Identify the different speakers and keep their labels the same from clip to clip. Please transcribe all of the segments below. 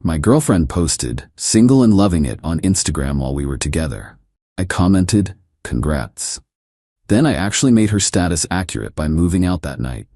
Speaker 1: My girlfriend posted, "Single and loving it" on Instagram while we were together. I commented, "Congrats." Then I actually made her status accurate by moving out that night.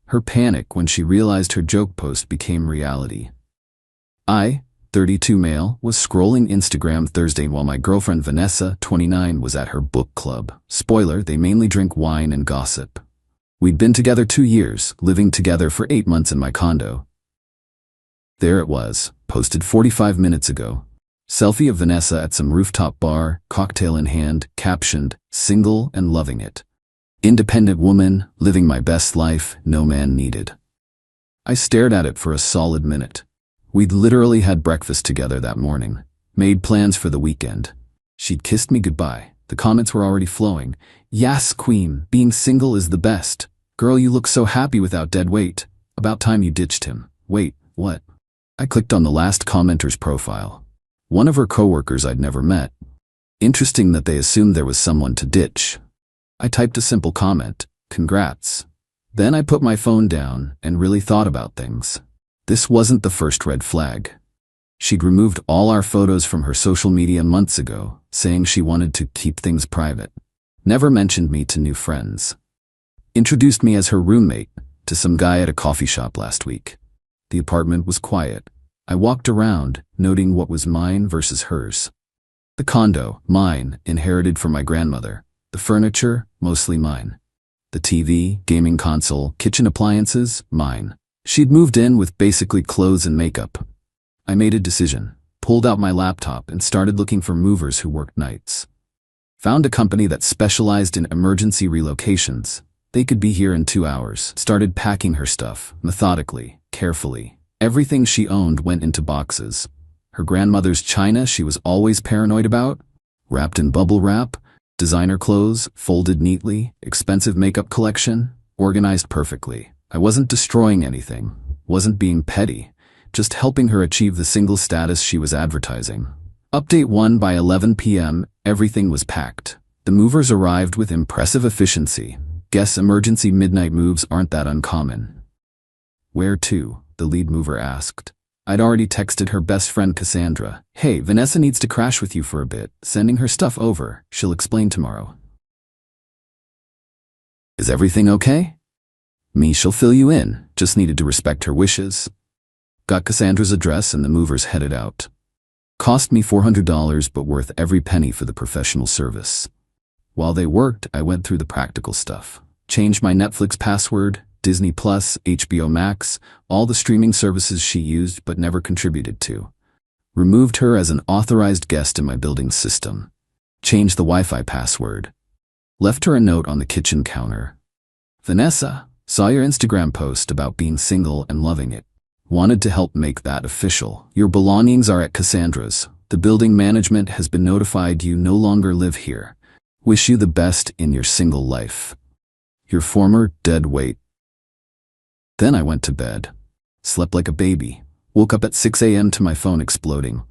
Speaker 1: Her panic when she realized her joke post became reality. I, 32 male, was scrolling Instagram Thursday while my girlfriend Vanessa, 29, was at her book club. Spoiler, they mainly drink wine and gossip. We'd been together 2 years, living together for 8 months in my condo. There it was, posted 45 minutes ago. Selfie of Vanessa at some rooftop bar, cocktail in hand, captioned, "Single and loving it. Independent woman, living my best life, no man needed." I stared at it for a solid minute. We'd literally had breakfast together that morning, made plans for the weekend. She'd kissed me goodbye. The comments were already flowing. "Yas, queen, being single is the best. Girl, you look so happy without dead weight. About time you ditched him. Wait, what?" I clicked on the last commenter's profile. One of her coworkers I'd never met. Interesting that they assumed there was someone to ditch. I typed a simple comment, "Congrats." Then I put my phone down and really thought about things. This wasn't the first red flag. She'd removed all our photos from her social media months ago, saying she wanted to keep things private. Never mentioned me to new friends. Introduced me as her roommate to some guy at a coffee shop last week. The apartment was quiet. I walked around, noting what was mine versus hers. The condo, mine, inherited from my grandmother. The furniture, mostly mine. The TV, gaming console, kitchen appliances, mine. She'd moved in with basically clothes and makeup. I made a decision, pulled out my laptop and started looking for movers who worked nights. Found a company that specialized in emergency relocations. They could be here in 2 hours. Started packing her stuff, methodically, carefully. Everything she owned went into boxes. Her grandmother's china she was always paranoid about, wrapped in bubble wrap, designer clothes, folded neatly, expensive makeup collection, organized perfectly. I wasn't destroying anything, wasn't being petty, just helping her achieve the single status she was advertising. Update 1: by 11 p.m., everything was packed. The movers arrived with impressive efficiency. Guess emergency midnight moves aren't that uncommon. "Where to?" the lead mover asked. I'd already texted her best friend Cassandra, "Hey, Vanessa needs to crash with you for a bit, sending her stuff over, she'll explain tomorrow." "Is everything okay?" "Me, she'll fill you in, just needed to respect her wishes." Got Cassandra's address and the movers headed out. Cost me $400 but worth every penny for the professional service. While they worked, I went through the practical stuff. Changed my Netflix password, Disney Plus, HBO Max, all the streaming services she used but never contributed to. Removed her as an authorized guest in my building's system. Changed the Wi-Fi password. Left her a note on the kitchen counter. "Vanessa, saw your Instagram post about being single and loving it. Wanted to help make that official. Your belongings are at Cassandra's. The building management has been notified you no longer live here. Wish you the best in your single life. Your former dead weight." Then I went to bed. Slept like a baby. Woke up at 6 a.m. to my phone exploding.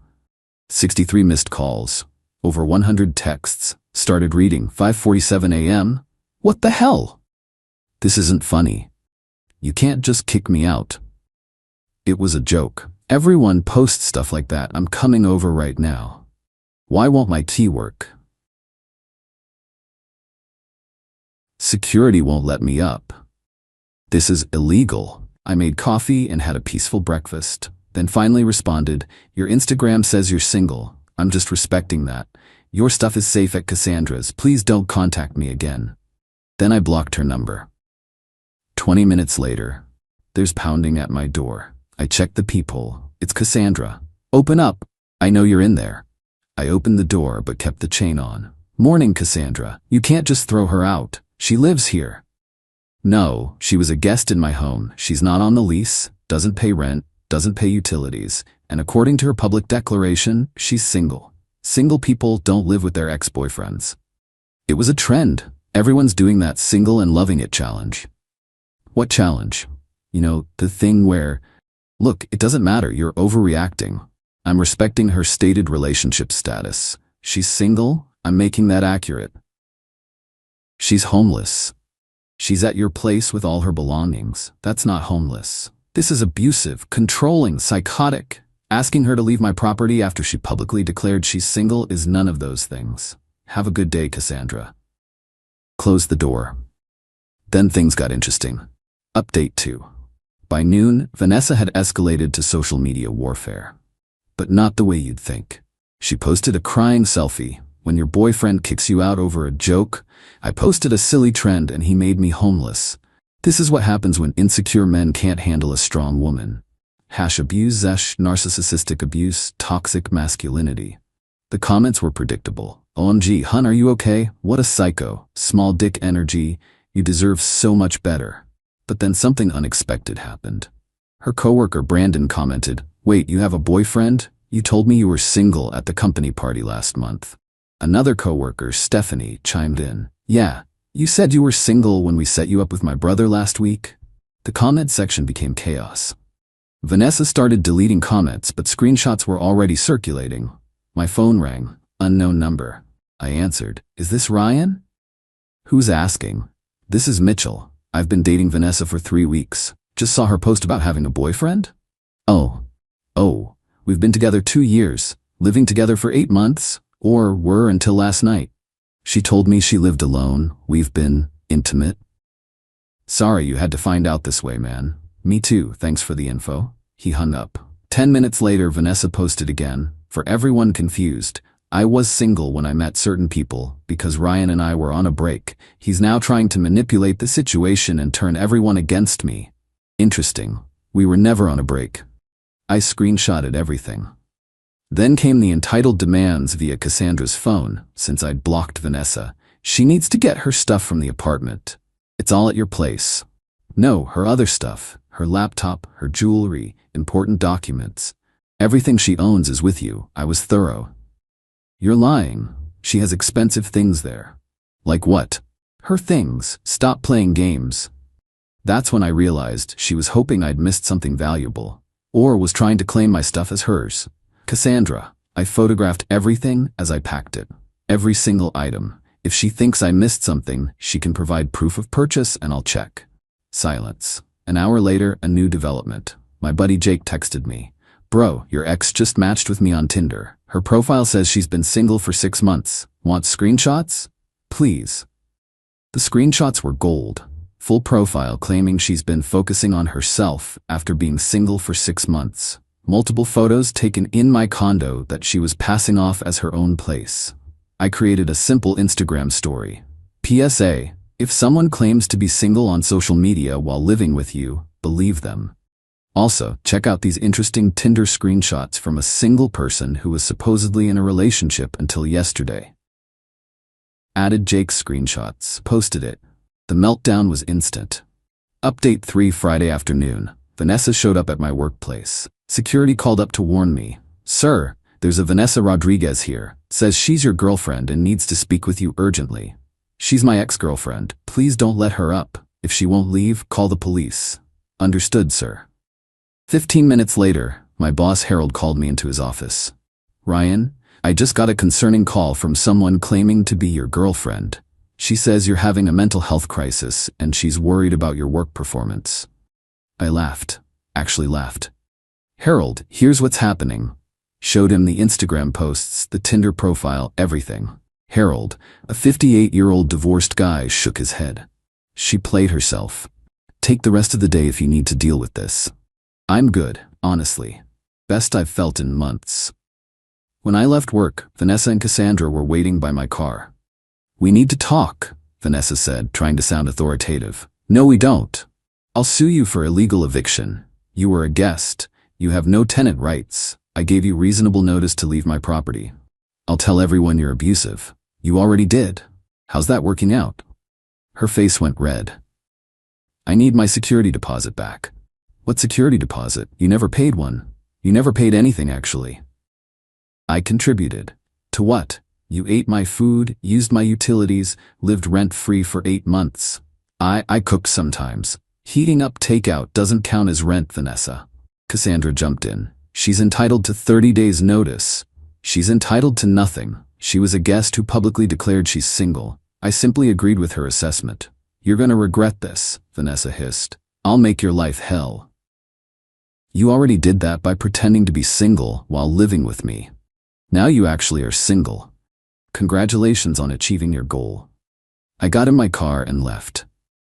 Speaker 1: 63 missed calls. Over 100 texts. Started reading. 5:47 a.m. What the hell? This isn't funny. You can't just kick me out. It was a joke. Everyone posts stuff like that. I'm coming over right now. Why won't my tea work? Security won't let me up. This is illegal. I made coffee and had a peaceful breakfast. Then finally responded, "Your Instagram says you're single. I'm just respecting that. Your stuff is safe at Cassandra's. Please don't contact me again." Then I blocked her number. 20 minutes later, there's pounding at my door. I check the peephole. It's Cassandra. "Open up. I know you're in there." I opened the door but kept the chain on. "Morning, Cassandra. You can't just throw her out. She lives here." "No, she was a guest in my home. She's not on the lease, doesn't pay rent, doesn't pay utilities, and according to her public declaration, she's single. Single people don't live with their ex-boyfriends." It was a trend. Everyone's doing that single and loving it challenge. What challenge? You know, the thing where, "Look, it doesn't matter, you're overreacting." I'm respecting her stated relationship status. She's single, I'm making that accurate. She's homeless. She's at your place with all her belongings. That's not homeless. This is abusive, controlling, psychotic. Asking her to leave my property after she publicly declared she's single is none of those things. Have a good day, Cassandra. Closed the door. Then things got interesting. Update 2. By noon, Vanessa had escalated to social media warfare. But not the way you'd think. She posted a crying selfie. When your boyfriend kicks you out over a joke, I posted a silly trend and he made me homeless. This is what happens when insecure men can't handle a strong woman. Abuse, narcissistic abuse, toxic masculinity. The comments were predictable. OMG, hun, are you okay? What a psycho. Small dick energy. You deserve so much better. But then something unexpected happened. Her coworker Brandon commented, "Wait, you have a boyfriend? You told me you were single at the company party last month." Another coworker, Stephanie, chimed in, "Yeah, you said you were single when we set you up with my brother last week." The comment section became chaos. Vanessa started deleting comments, but screenshots were already circulating. My phone rang. Unknown number. I answered. "Is this Ryan?" "Who's asking?" "This is Mitchell. I've been dating Vanessa for 3 weeks. Just saw her post about having a boyfriend." Oh, we've been together 2 years, living together for 8 months, or were until last night. She told me she lived alone. We've been intimate." "Sorry you had to find out this way, man." "Me too, thanks for the info." He hung up. 10 minutes later, Vanessa posted again. "For everyone confused, I was single when I met certain people because Ryan and I were on a break. He's now trying to manipulate the situation and turn everyone against me." Interesting. We were never on a break. I screenshotted everything. Then came the entitled demands via Cassandra's phone. Since I'd blocked Vanessa, she needs to get her stuff from the apartment. "It's all at your place." No, her other stuff. Her laptop, her jewelry, important documents. "Everything she owns is with you." I was thorough. "You're lying. She has expensive things there." "Like what?" "Her things. Stop playing games." That's when I realized she was hoping I'd missed something valuable, or was trying to claim my stuff as hers. "Cassandra, I photographed everything as I packed it. Every single item. If she thinks I missed something, she can provide proof of purchase and I'll check." Silence. An hour later, a new development. My buddy Jake texted me. "Bro, your ex just matched with me on Tinder. Her profile says she's been single for 6 months. Want screenshots? Please." The screenshots were gold. Full profile claiming she's been focusing on herself after being single for 6 months. Multiple photos taken in my condo that she was passing off as her own place. I created a simple Instagram story. PSA: if someone claims to be single on social media while living with you, believe them. Also, check out these interesting Tinder screenshots from a single person who was supposedly in a relationship until yesterday. Added Jake's screenshots, posted it. The meltdown was instant. Update 3 Friday afternoon. Vanessa showed up at my workplace. Security called up to warn me. "Sir, there's a Vanessa Rodriguez here. Says she's your girlfriend and needs to speak with you urgently." "She's my ex-girlfriend. Please don't let her up. If she won't leave, call the police." "Understood, sir." 15 minutes later, my boss Harold called me into his office. "Ryan, I just got a concerning call from someone claiming to be your girlfriend. She says you're having a mental health crisis and she's worried about your work performance." I laughed. Actually laughed. "Harold, here's what's happening." Showed him the Instagram posts, the Tinder profile, everything. Harold, a 58-year-old divorced guy, shook his head. "She played herself. Take the rest of the day if you need to deal with this." "I'm good, honestly. Best I've felt in months." When I left work, Vanessa and Cassandra were waiting by my car. "We need to talk," Vanessa said, trying to sound authoritative. "No, we don't. I'll sue you for illegal eviction. You were a guest. You have no tenant rights. I gave you reasonable notice to leave my property. I'll tell everyone you're abusive." "You already did. How's that working out?" Her face went red. "I need my security deposit back." "What security deposit? You never paid one." "You never paid anything, actually." "I contributed." "To what?" "You ate my food, used my utilities, lived rent-free for 8 months. I cook sometimes. Heating up takeout doesn't count as rent, Vanessa." Cassandra jumped in. "She's entitled to 30 days notice." "She's entitled to nothing. She was a guest who publicly declared she's single. I simply agreed with her assessment." "You're gonna regret this," Vanessa hissed. "I'll make your life hell." You already did that by pretending to be single while living with me. Now you actually are single. Congratulations on achieving your goal. I got in my car and left.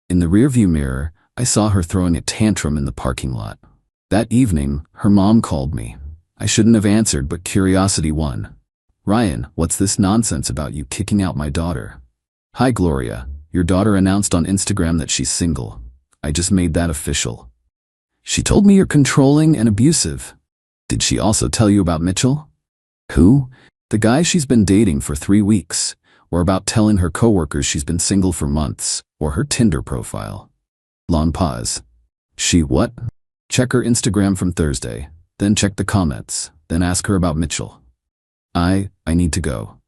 Speaker 1: In the rearview mirror, I saw her throwing a tantrum in the parking lot. That evening, her mom called me. I shouldn't have answered, but curiosity won. Ryan, what's this nonsense about you kicking out my daughter? Hi Gloria, your daughter announced on Instagram that she's single. I just made that official. She told me you're controlling and abusive. Did she also tell you about Mitchell? Who? The guy she's been dating for 3 weeks, or about telling her coworkers she's been single for months, or her Tinder profile. Long pause. She what? Check her Instagram from Thursday, then check the comments, then ask her about Mitchell. I need to go.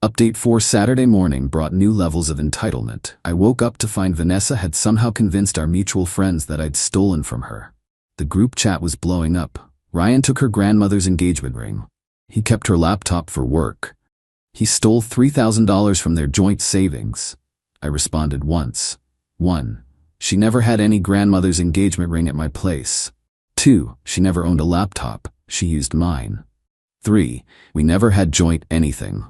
Speaker 1: Update 4 Saturday morning brought new levels of entitlement. I woke up to find Vanessa had somehow convinced our mutual friends that I'd stolen from her. The group chat was blowing up. Ryan took her grandmother's engagement ring. He kept her laptop for work. He stole $3,000 from their joint savings. I responded once. 1. She never had any grandmother's engagement ring at my place. 2. She never owned a laptop. She used mine. 3. We never had joint anything.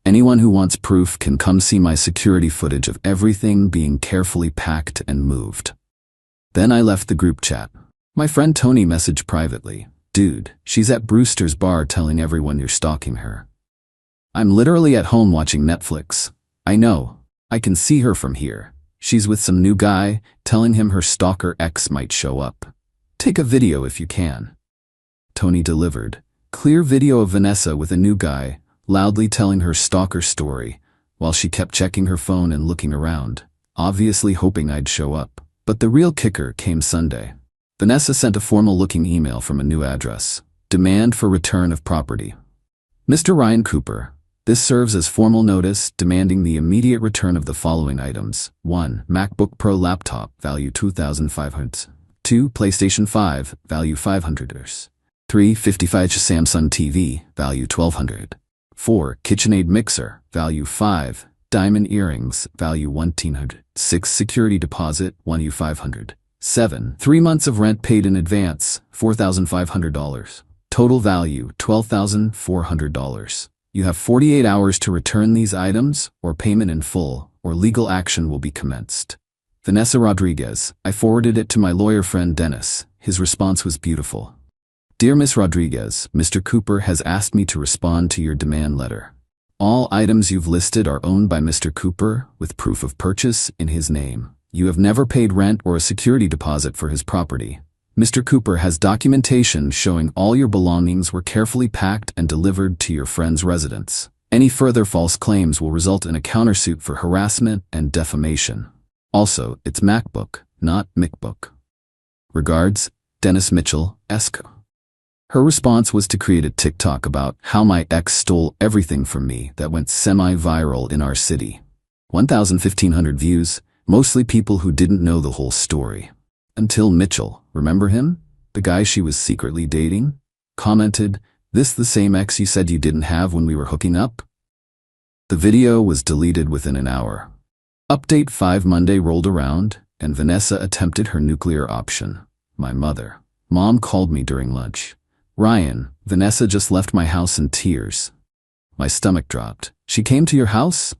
Speaker 1: Anyone who wants proof can come see my security footage of everything being carefully packed and moved. Then I left the group chat. My friend Tony messaged privately. Dude, she's at Brewster's bar telling everyone you're stalking her. I'm literally at home watching Netflix. I know. I can see her from here. She's with some new guy, telling him her stalker ex might show up. Take a video if you can. Tony delivered. Clear video of Vanessa with a new guy, loudly telling her stalker story, while she kept checking her phone and looking around, obviously hoping I'd show up. But the real kicker came Sunday. Vanessa sent a formal-looking email from a new address. Demand for return of property. Mr. Ryan Cooper. This serves as formal notice demanding the immediate return of the following items. 1. MacBook Pro laptop, value $2,500. 2. PlayStation 5, value $500. 3. 55-inch Samsung TV, value $1,200. 4. KitchenAid mixer, value $5. Diamond earrings, value $1,900. 6. Security deposit, $1,500. 7. 3 months of rent paid in advance, $4,500. Total value, $12,400. You have 48 hours to return these items, or payment in full, or legal action will be commenced. Vanessa Rodriguez. I forwarded it to my lawyer friend Dennis. His response was beautiful. Dear Miss Rodriguez, Mr. Cooper has asked me to respond to your demand letter. All items you've listed are owned by Mr. Cooper, with proof of purchase in his name. You have never paid rent or a security deposit for his property. Mr. Cooper has documentation showing all your belongings were carefully packed and delivered to your friend's residence. Any further false claims will result in a countersuit for harassment and defamation. Also, it's MacBook, not MicBook. Regards, Dennis Mitchell, Esco. Her response was to create a TikTok about how my ex stole everything from me that went semi-viral in our city. 1,500 views, mostly people who didn't know the whole story. Until Mitchell, remember him? The guy she was secretly dating? Commented, "This the same ex you said you didn't have when we were hooking up?" The video was deleted within an hour. Update 5 Monday rolled around, and Vanessa attempted her nuclear option. My mother. Mom called me during lunch. Ryan, Vanessa just left my house in tears. My stomach dropped. She came to your house?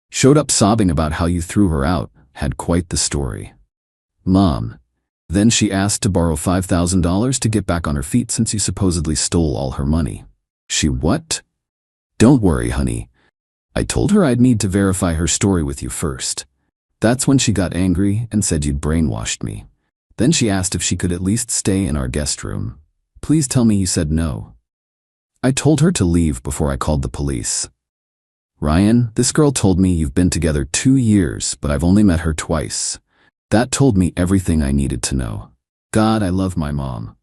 Speaker 1: Showed up sobbing about how you threw her out, had quite the story. Mom. Then she asked to borrow $5,000 to get back on her feet since you supposedly stole all her money. She what? Don't worry, honey. I told her I'd need to verify her story with you first. That's when she got angry and said you'd brainwashed me. Then she asked if she could at least stay in our guest room. Please tell me you said no. I told her to leave before I called the police. Ryan, this girl told me you've been together 2 years, but I've only met her twice. That told me everything I needed to know. God, I love my mom.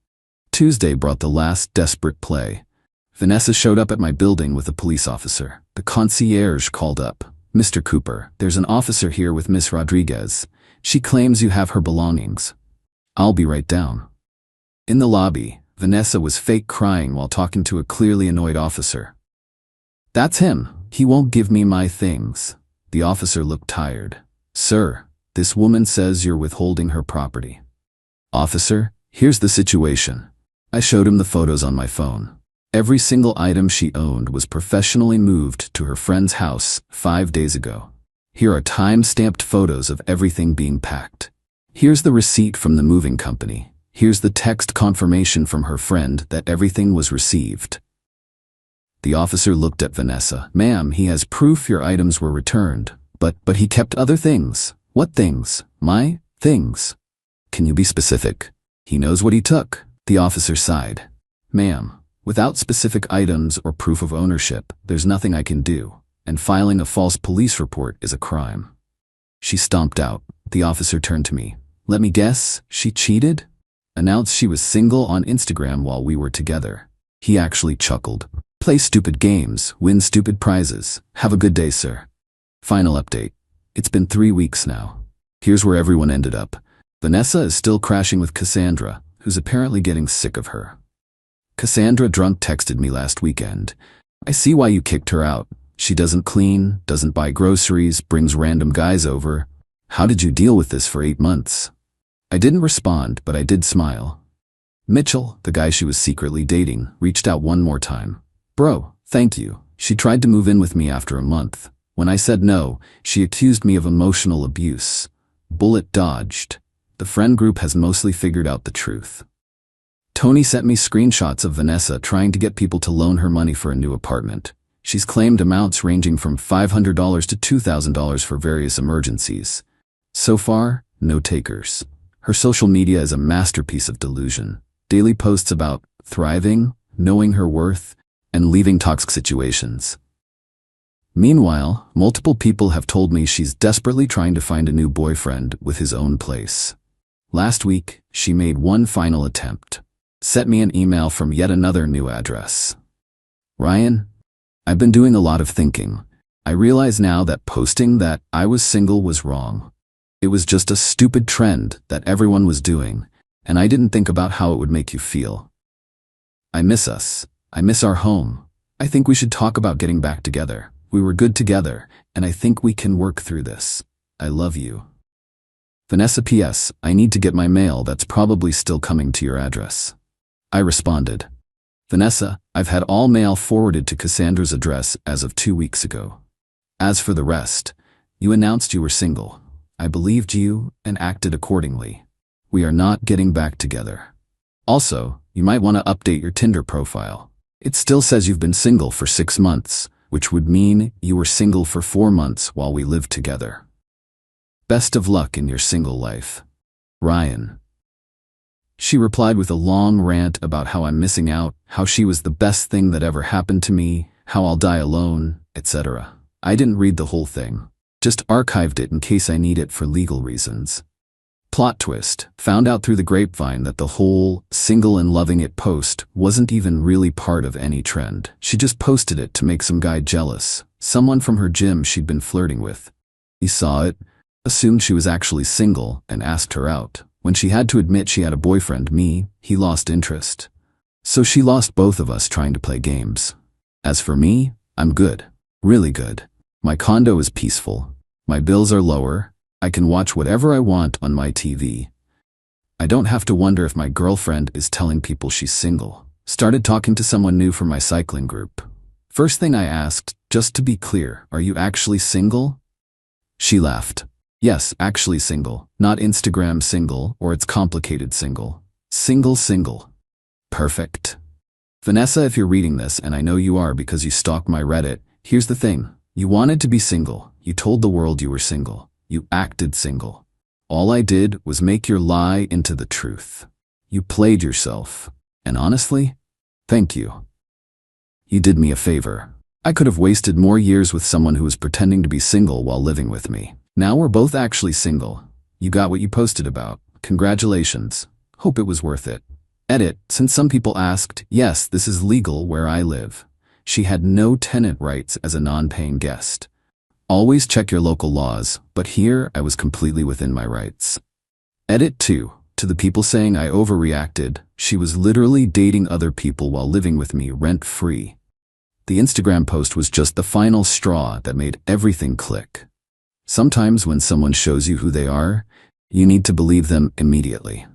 Speaker 1: Tuesday brought the last desperate play. Vanessa showed up at my building with a police officer. The concierge called up. Mr. Cooper, there's an officer here with Miss Rodriguez. She claims you have her belongings. I'll be right down. In the lobby, Vanessa was fake crying while talking to a clearly annoyed officer. That's him. He won't give me my things. The officer looked tired. Sir, this woman says you're withholding her property. Officer, here's the situation. I showed him the photos on my phone. Every single item she owned was professionally moved to her friend's house 5 days ago. Here are time-stamped photos of everything being packed. Here's the receipt from the moving company. Here's the text confirmation from her friend that everything was received. The officer looked at Vanessa. Ma'am, he has proof your items were returned. But he kept other things. What things? My things. Can you be specific? He knows what he took. The officer sighed. Ma'am, without specific items or proof of ownership, there's nothing I can do, and filing a false police report is a crime. She stomped out. The officer turned to me. Let me guess, she cheated? Announced she was single on Instagram while we were together. He actually chuckled. Play stupid games, win stupid prizes. Have a good day, sir. Final update. It's been 3 weeks now. Here's where everyone ended up. Vanessa is still crashing with Cassandra, who's apparently getting sick of her. Cassandra drunk texted me last weekend. I see why you kicked her out. She doesn't clean, doesn't buy groceries, brings random guys over. How did you deal with this for 8 months? I didn't respond, but I did smile. Mitchell, the guy she was secretly dating, reached out one more time. Bro, thank you. She tried to move in with me after a month. When I said no, she accused me of emotional abuse. Bullet dodged. The friend group has mostly figured out the truth. Tony sent me screenshots of Vanessa trying to get people to loan her money for a new apartment. She's claimed amounts ranging from $500 to $2,000 for various emergencies. So far, no takers. Her social media is a masterpiece of delusion. Daily posts about thriving, knowing her worth, and leaving toxic situations. Meanwhile, multiple people have told me she's desperately trying to find a new boyfriend with his own place. Last week, she made one final attempt. Sent me an email from yet another new address. Ryan, I've been doing a lot of thinking. I realize now that posting that I was single was wrong. It was just a stupid trend that everyone was doing, and I didn't think about how it would make you feel. I miss us. I miss our home. I think we should talk about getting back together. We were good together, and I think we can work through this. I love you. Vanessa P.S. I need to get my mail that's probably still coming to your address. I responded. Vanessa, I've had all mail forwarded to Cassandra's address as of 2 weeks ago. As for the rest, you announced you were single. I believed you and acted accordingly. We are not getting back together. Also, you might want to update your Tinder profile. It still says you've been single for 6 months, which would mean you were single for 4 months while we lived together. Best of luck in your single life. Ryan. She replied with a long rant about how I'm missing out, how she was the best thing that ever happened to me, how I'll die alone, etc. I didn't read the whole thing. Just archived it in case I need it for legal reasons. Plot twist, found out through the grapevine that the whole single and loving it post wasn't even really part of any trend. She just posted it to make some guy jealous, someone from her gym she'd been flirting with. He saw it, assumed she was actually single, and asked her out. When she had to admit she had a boyfriend, me, he lost interest. So she lost both of us trying to play games. As for me, I'm good. Really good. My condo is peaceful. My bills are lower. I can watch whatever I want on my TV. I don't have to wonder if my girlfriend is telling people she's single. Started talking to someone new from my cycling group. First thing I asked, just to be clear, are you actually single? She laughed. Yes, actually single. Not Instagram single, or it's complicated single. Single. Perfect. Vanessa, if you're reading this, and I know you are because you stalk my Reddit, here's the thing. You wanted to be single. You told the world you were single. You acted single. All I did was make your lie into the truth. You played yourself. And honestly, thank you. You did me a favor. I could have wasted more years with someone who was pretending to be single while living with me. Now we're both actually single. You got what you posted about. Congratulations. Hope it was worth it. Edit, since some people asked, yes, this is legal where I live. She had no tenant rights as a non-paying guest. Always check your local laws, but here I was completely within my rights. Edit 2. To the people saying I overreacted, she was literally dating other people while living with me rent-free. The Instagram post was just the final straw that made everything click. Sometimes when someone shows you who they are, you need to believe them immediately.